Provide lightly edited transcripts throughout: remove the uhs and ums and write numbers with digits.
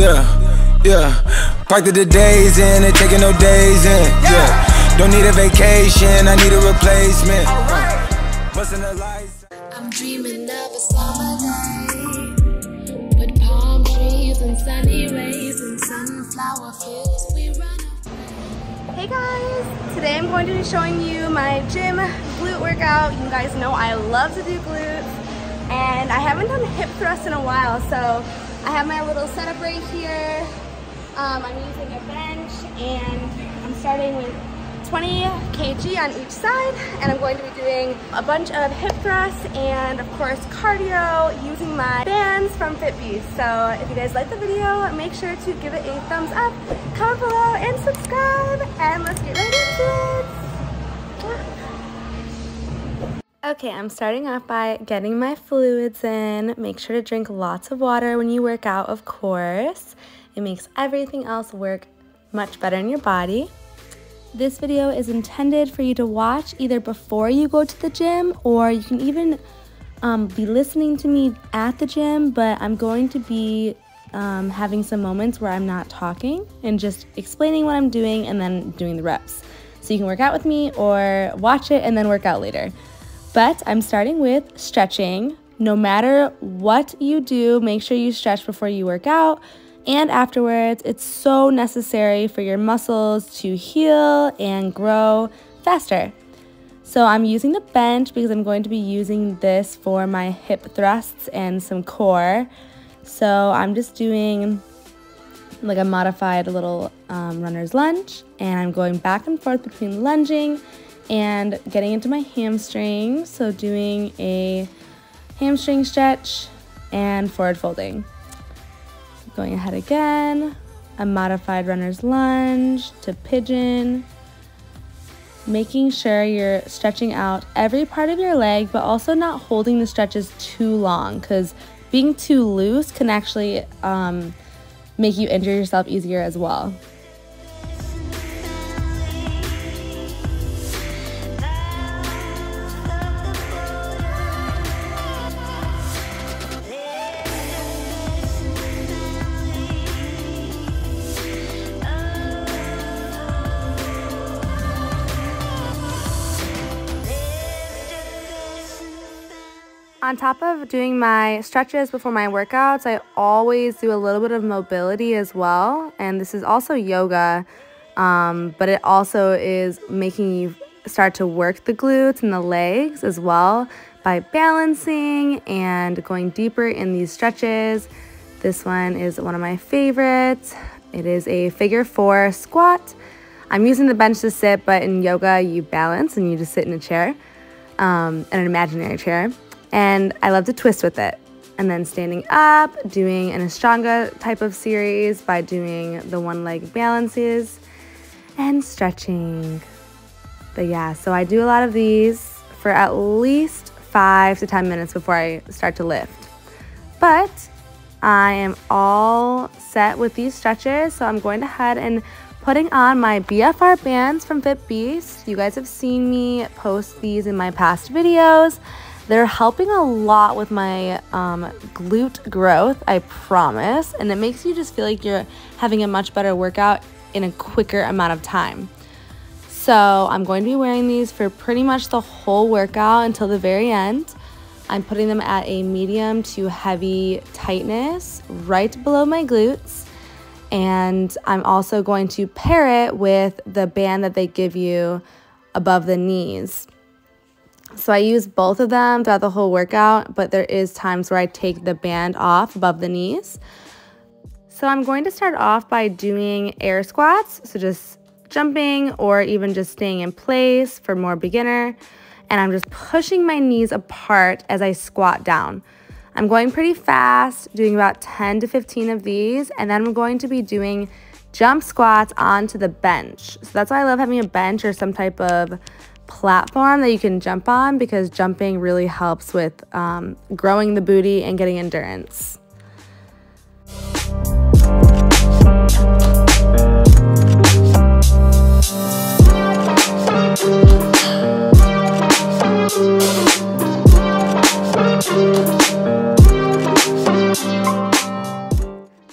Yeah. Parked the days in and taking no days in. Yeah. Don't need a vacation, I need a replacement. Busting the lights. I'm dreaming of a summer day with palm trees and sunny rays and sunflower fields. We run away. Hey guys, today I'm going to be showing you my gym glute workout. You guys know I love to do glutes, and I haven't done hip thrust in a while, so I have my little setup right here. I'm using a bench, and I'm starting with 20 kg on each side, and I'm going to be doing a bunch of hip thrusts and of course cardio using my bands from FitBeast. So if you guys like the video, make sure to give it a thumbs up, comment below, and subscribe, and let's get right into it. Okay, I'm starting off by getting my fluids in. Make sure to drink lots of water when you work out, of course. It makes everything else work much better in your body. This video is intended for you to watch either before you go to the gym, or you can even be listening to me at the gym, but I'm going to be having some moments where I'm not talking and just explaining what I'm doing and then doing the reps. So you can work out with me or watch it and then work out later. But I'm starting with stretching. No matter what you do, make sure you stretch before you work out. And afterwards, it's so necessary for your muscles to heal and grow faster. So I'm using the bench because I'm going to be using this for my hip thrusts and some core. So I'm just doing like a modified little runner's lunge, and I'm going back and forth between lunging and getting into my hamstrings. So doing a hamstring stretch and forward folding. Going ahead again, a modified runner's lunge to pigeon, making sure you're stretching out every part of your leg, but also not holding the stretches too long, because being too loose can actually make you injure yourself easier as well. On top of doing my stretches before my workouts, I always do a little bit of mobility as well. And this is also yoga, but it also is making you start to work the glutes and the legs as well by balancing and going deeper in these stretches. This one is one of my favorites. It is a figure 4 squat. I'm using the bench to sit, but in yoga you balance and you just sit in a chair, in an imaginary chair. And I love to twist with it. And then standing up, doing an Ashtanga type of series by doing the one leg balances and stretching. But yeah, so I do a lot of these for at least 5 to 10 minutes before I start to lift. But I am all set with these stretches, so I'm going ahead and putting on my BFR bands from FitBeast. You guys have seen me post these in my past videos. They're helping a lot with my glute growth, I promise, and it makes you just feel like you're having a much better workout in a quicker amount of time. So I'm going to be wearing these for pretty much the whole workout until the very end. I'm putting them at a medium to heavy tightness right below my glutes, and I'm also going to pair it with the band that they give you above the knees. So I use both of them throughout the whole workout, but there is times where I take the band off above the knees. So I'm going to start off by doing air squats, so just jumping or even just staying in place for more beginner. And I'm just pushing my knees apart as I squat down. I'm going pretty fast, doing about 10 to 15 of these, and then I'm going to be doing jump squats onto the bench. So that's why I love having a bench or some type of platform that you can jump on, because jumping really helps with growing the booty and getting endurance.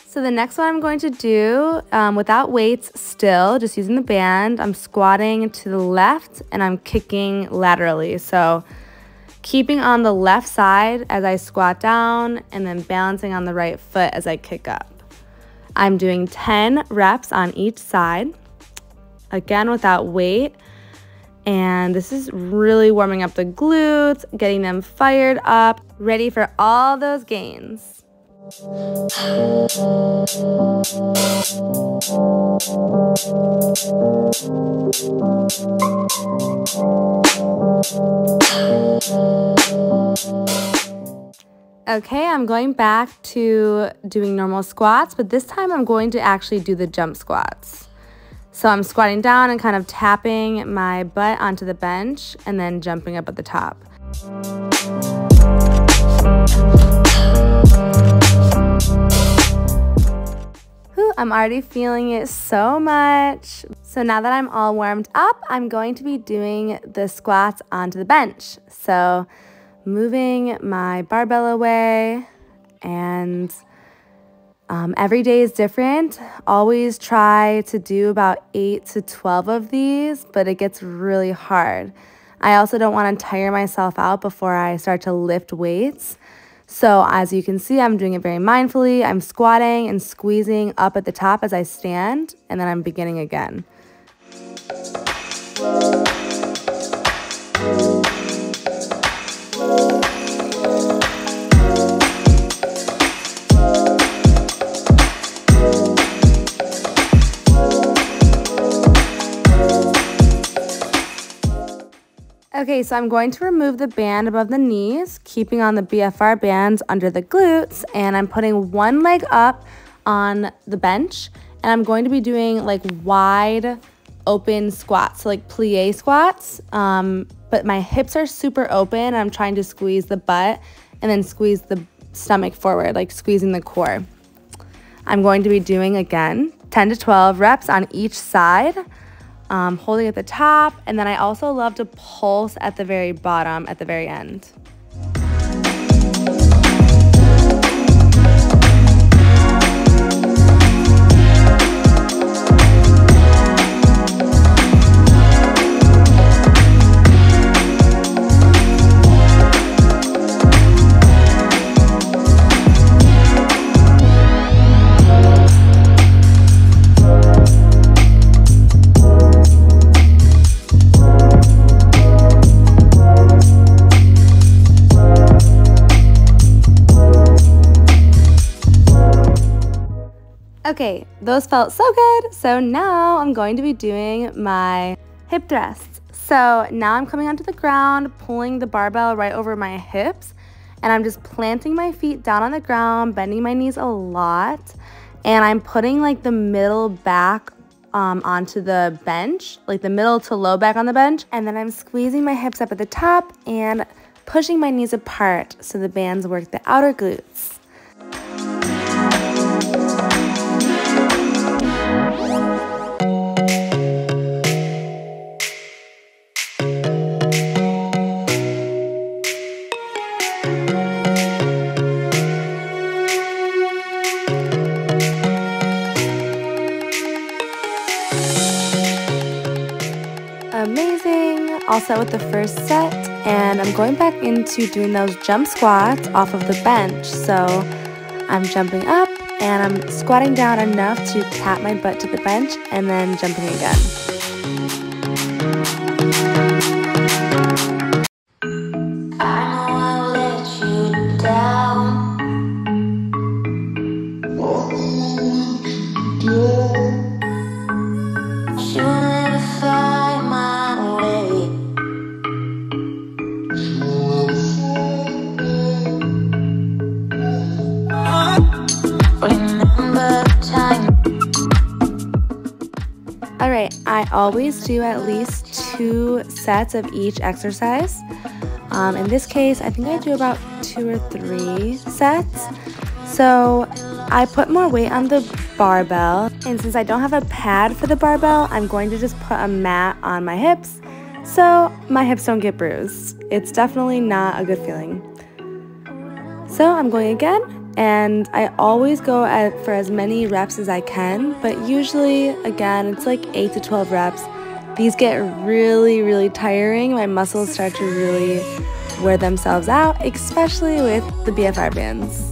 So the next one I'm going to do without weights still, just using the band. I'm squatting to the left and I'm kicking laterally. So keeping on the left side as I squat down and then balancing on the right foot as I kick up. I'm doing 10 reps on each side, again without weight. And this is really warming up the glutes, getting them fired up, ready for all those gains. Okay, I'm going back to doing normal squats, but this time I'm going to actually do the jump squats. So I'm squatting down and kind of tapping my butt onto the bench and then jumping up at the top. Whew, I'm already feeling it so much. So now that I'm all warmed up, I'm going to be doing the squats onto the bench. So moving my barbell away, and every day is different. Always try to do about 8 to 12 of these, but it gets really hard. I also don't want to tire myself out before I start to lift weights. So as you can see, I'm doing it very mindfully. I'm squatting and squeezing up at the top as I stand, and then I'm beginning again. Okay, so I'm going to remove the band above the knees, keeping on the BFR bands under the glutes, and I'm putting one leg up on the bench, and I'm going to be doing like wide open squats, so like plie squats, but my hips are super open, and I'm trying to squeeze the butt and then squeeze the stomach forward, like squeezing the core. I'm going to be doing, again, 10 to 12 reps on each side. Holding at the top, and then I also love to pulse at the very bottom at the very end. Okay, those felt so good. So now I'm going to be doing my hip thrusts. So now I'm coming onto the ground, pulling the barbell right over my hips, and I'm just planting my feet down on the ground, bending my knees a lot, and I'm putting like the middle back onto the bench, like the middle to low back on the bench, and then I'm squeezing my hips up at the top and pushing my knees apart so the bands work the outer glutes. Amazing. All set with the first set, and I'm going back into doing those jump squats off of the bench. So I'm jumping up and I'm squatting down enough to tap my butt to the bench and then jumping again. Alright, I always do at least 2 sets of each exercise. In this case, I think I do about 2 or 3 sets. So I put more weight on the barbell, and since I don't have a pad for the barbell, I'm going to just put a mat on my hips so my hips don't get bruised. It's definitely not a good feeling. So I'm going again, And I always go for as many reps as I can, but usually, again, it's like 8 to 12 reps. These get really, really tiring. My muscles start to really wear themselves out, especially with the BFR bands.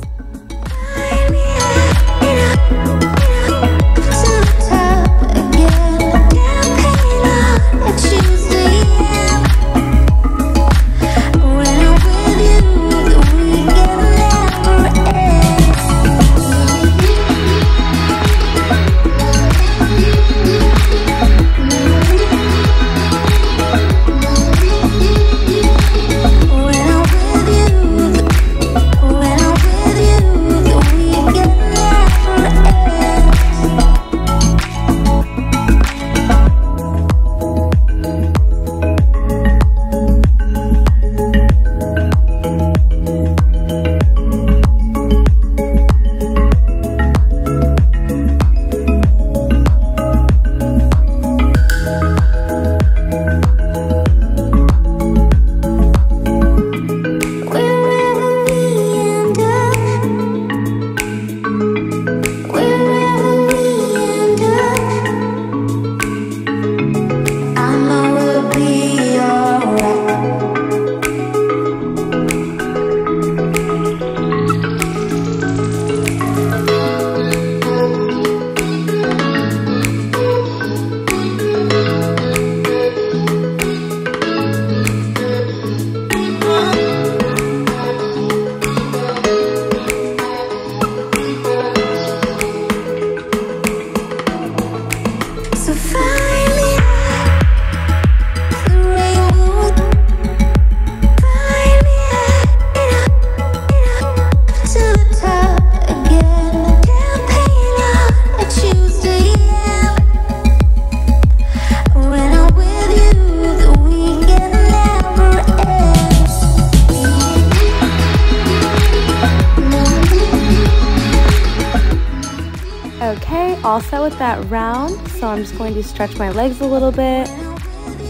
Okay, all set with that round, so I'm just going to stretch my legs a little bit,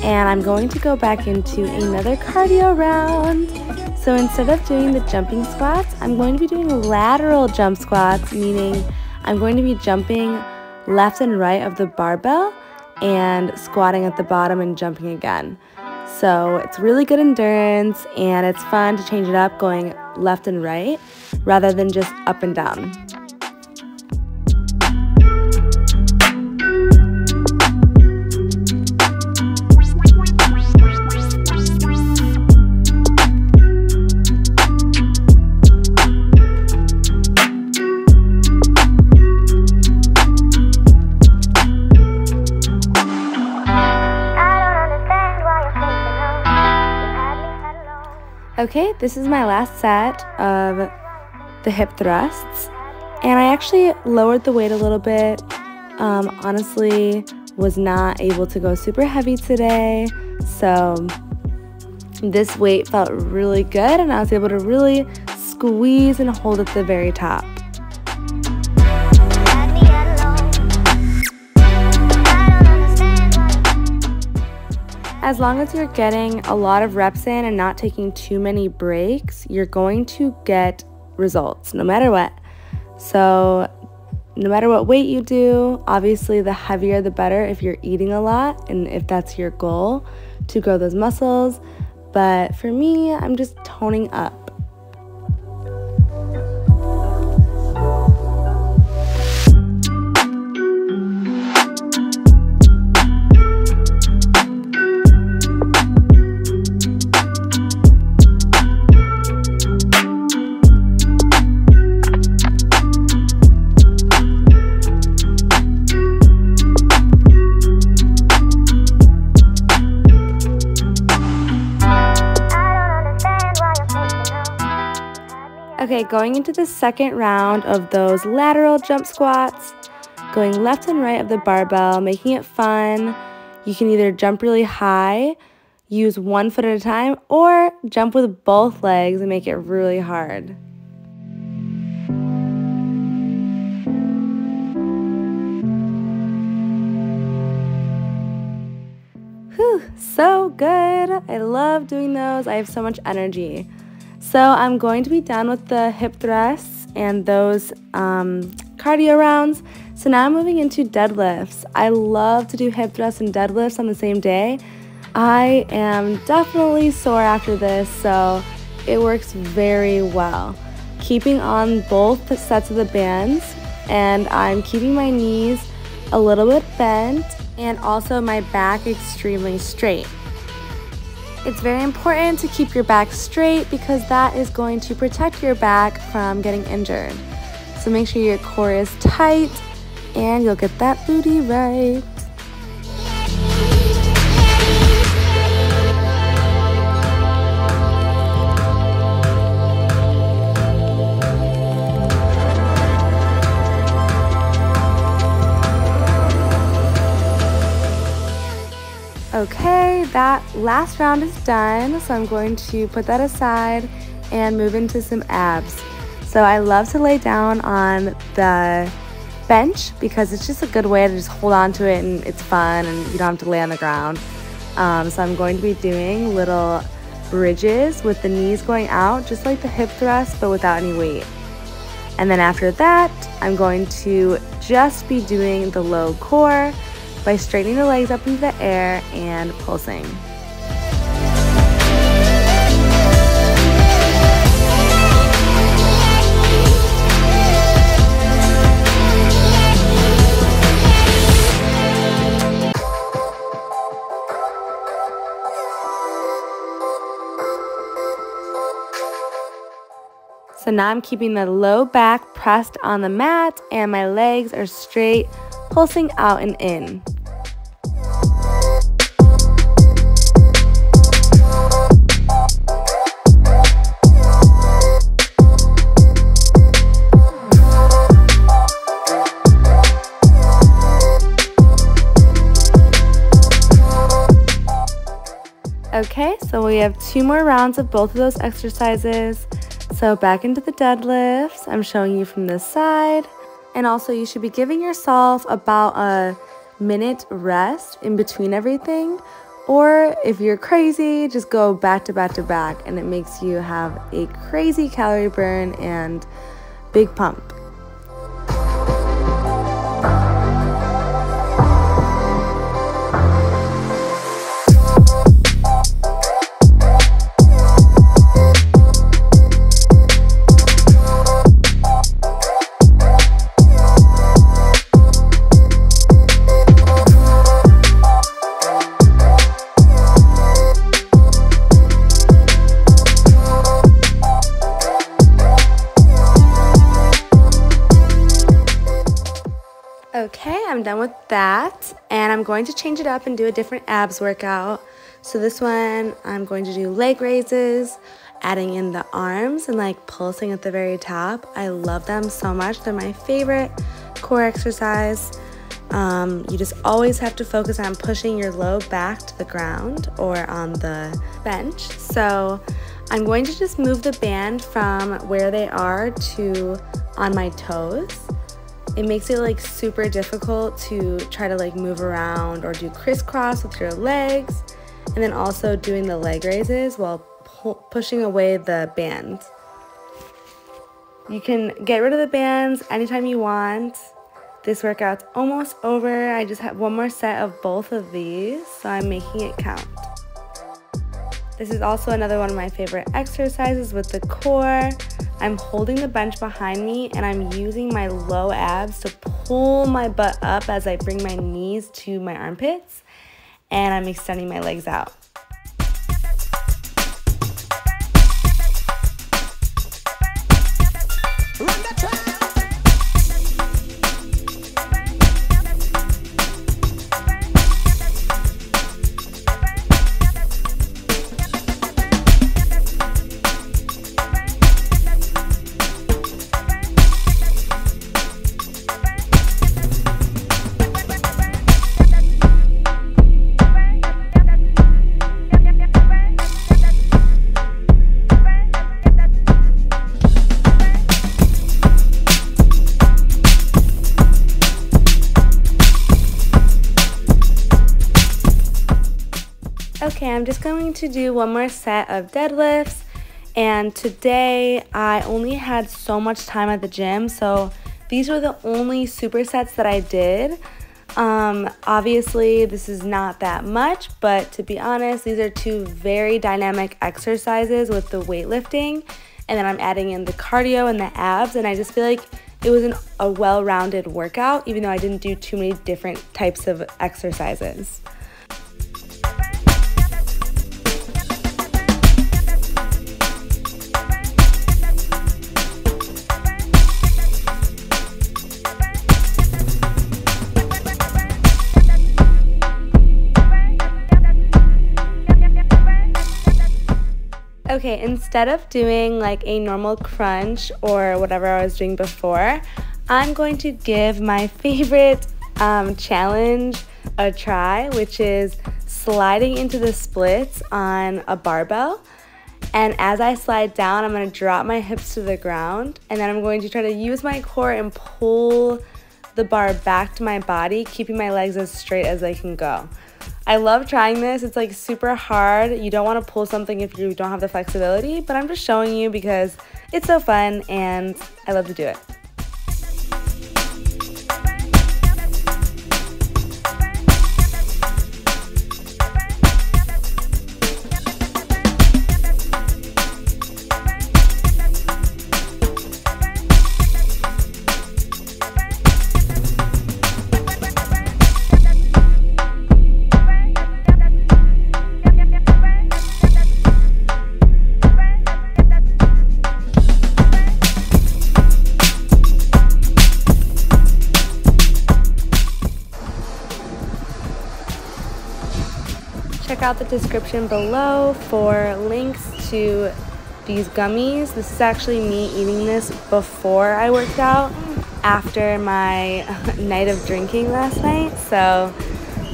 and I'm going to go back into another cardio round. So instead of doing the jumping squats, I'm going to be doing lateral jump squats, meaning I'm going to be jumping left and right of the barbell and squatting at the bottom and jumping again. So it's really good endurance, and it's fun to change it up going left and right rather than just up and down. Okay, this is my last set of the hip thrusts, and I actually lowered the weight a little bit. Honestly, was not able to go super heavy today, so this weight felt really good, and I was able to really squeeze and hold at the very top. As long as you're getting a lot of reps in and not taking too many breaks, you're going to get results no matter what. So no matter what weight you do, obviously the heavier the better if you're eating a lot and if that's your goal to grow those muscles. But for me, I'm just toning up. Okay, going into the second round of those lateral jump squats, going left and right of the barbell, making it fun. You can either jump really high, use one foot at a time, or jump with both legs and make it really hard. Whew, so good. I love doing those. I have so much energy. So I'm going to be done with the hip thrusts and those cardio rounds. So now I'm moving into deadlifts. I love to do hip thrusts and deadlifts on the same day. I am definitely sore after this, so it works very well. Keeping on both sets of the bands, and I'm keeping my knees a little bit bent and also my back extremely straight. It's very important to keep your back straight because that is going to protect your back from getting injured. So make sure your core is tight and you'll get that booty right. Okay, that last round is done, so I'm going to put that aside and move into some abs. So I love to lay down on the bench because it's just a good way to just hold on to it and it's fun and you don't have to lay on the ground. So I'm going to be doing little bridges with the knees going out, just like the hip thrust, but without any weight. And then after that, I'm going to just be doing the low core by straightening the legs up into the air and pulsing. So now I'm keeping the low back pressed on the mat and my legs are straight, pulsing out and in. Okay, so we have 2 more rounds of both of those exercises. So back into the deadlifts, I'm showing you from this side. And also you should be giving yourself about a minute rest in between everything. Or if you're crazy, just go back to back to back and it makes you have a crazy calorie burn and big pump. Okay, I'm done with that, and I'm going to change it up and do a different abs workout. So this one, I'm going to do leg raises, adding in the arms and like pulsing at the very top. I love them so much. They're my favorite core exercise. You just always have to focus on pushing your low back to the ground or on the bench. So I'm going to just move the band from where they are to on my toes. It makes it like super difficult to try to like move around or do crisscross with your legs, and then also doing the leg raises while pushing away the band. You can get rid of the bands anytime you want. This workout's almost over. I just have 1 more set of both of these, so I'm making it count. This is also another one of my favorite exercises with the core. I'm holding the bench behind me and I'm using my low abs to pull my butt up as I bring my knees to my armpits, and I'm extending my legs out. Okay, I'm just going to do 1 more set of deadlifts, And today I only had so much time at the gym, so these were the only supersets that I did. Obviously this is not that much, but to be honest, these are two very dynamic exercises with the weightlifting, and then I'm adding in the cardio and the abs, and I just feel like it was a well-rounded workout, even though I didn't do too many different types of exercises. Okay, instead of doing like a normal crunch or whatever I was doing before, I'm going to give my favorite challenge a try, which is sliding into the splits on a barbell. And as I slide down, I'm going to drop my hips to the ground, and then I'm going to try to use my core and pull the bar back to my body, keeping my legs as straight as they can go. I love trying this. It's like super hard. You don't want to pull something if you don't have the flexibility, but I'm just showing you because it's so fun and I love to do it. Check out the description below for links to these gummies. This is actually me eating this before I worked out after my night of drinking last night. So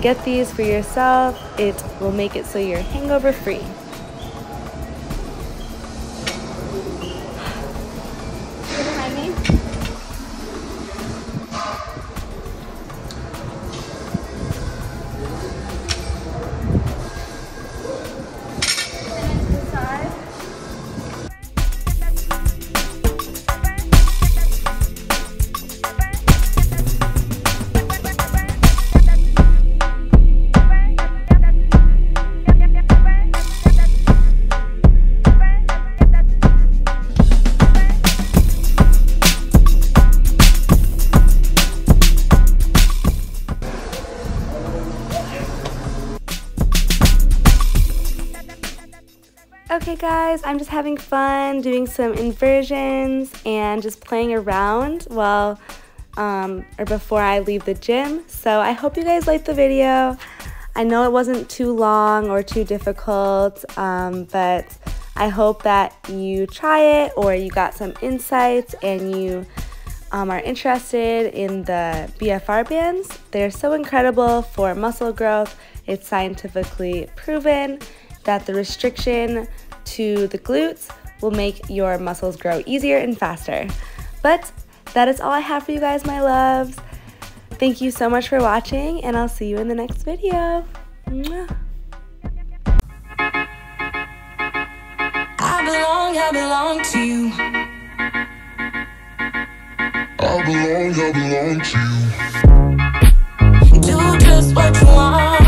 get these for yourself. It will make it so you're hangover free. Behind me. Okay guys, I'm just having fun doing some inversions and just playing around while or before I leave the gym. So I hope you guys liked the video. I know it wasn't too long or too difficult, but I hope that you try it or you got some insights and you are interested in the BFR bands. They're so incredible for muscle growth. It's scientifically proven that the restriction to the glutes will make your muscles grow easier and faster. But that is all I have for you guys, my loves. Thank you so much for watching, and I'll see you in the next video. Mwah. I belong to you. I belong to you. Do just what you want.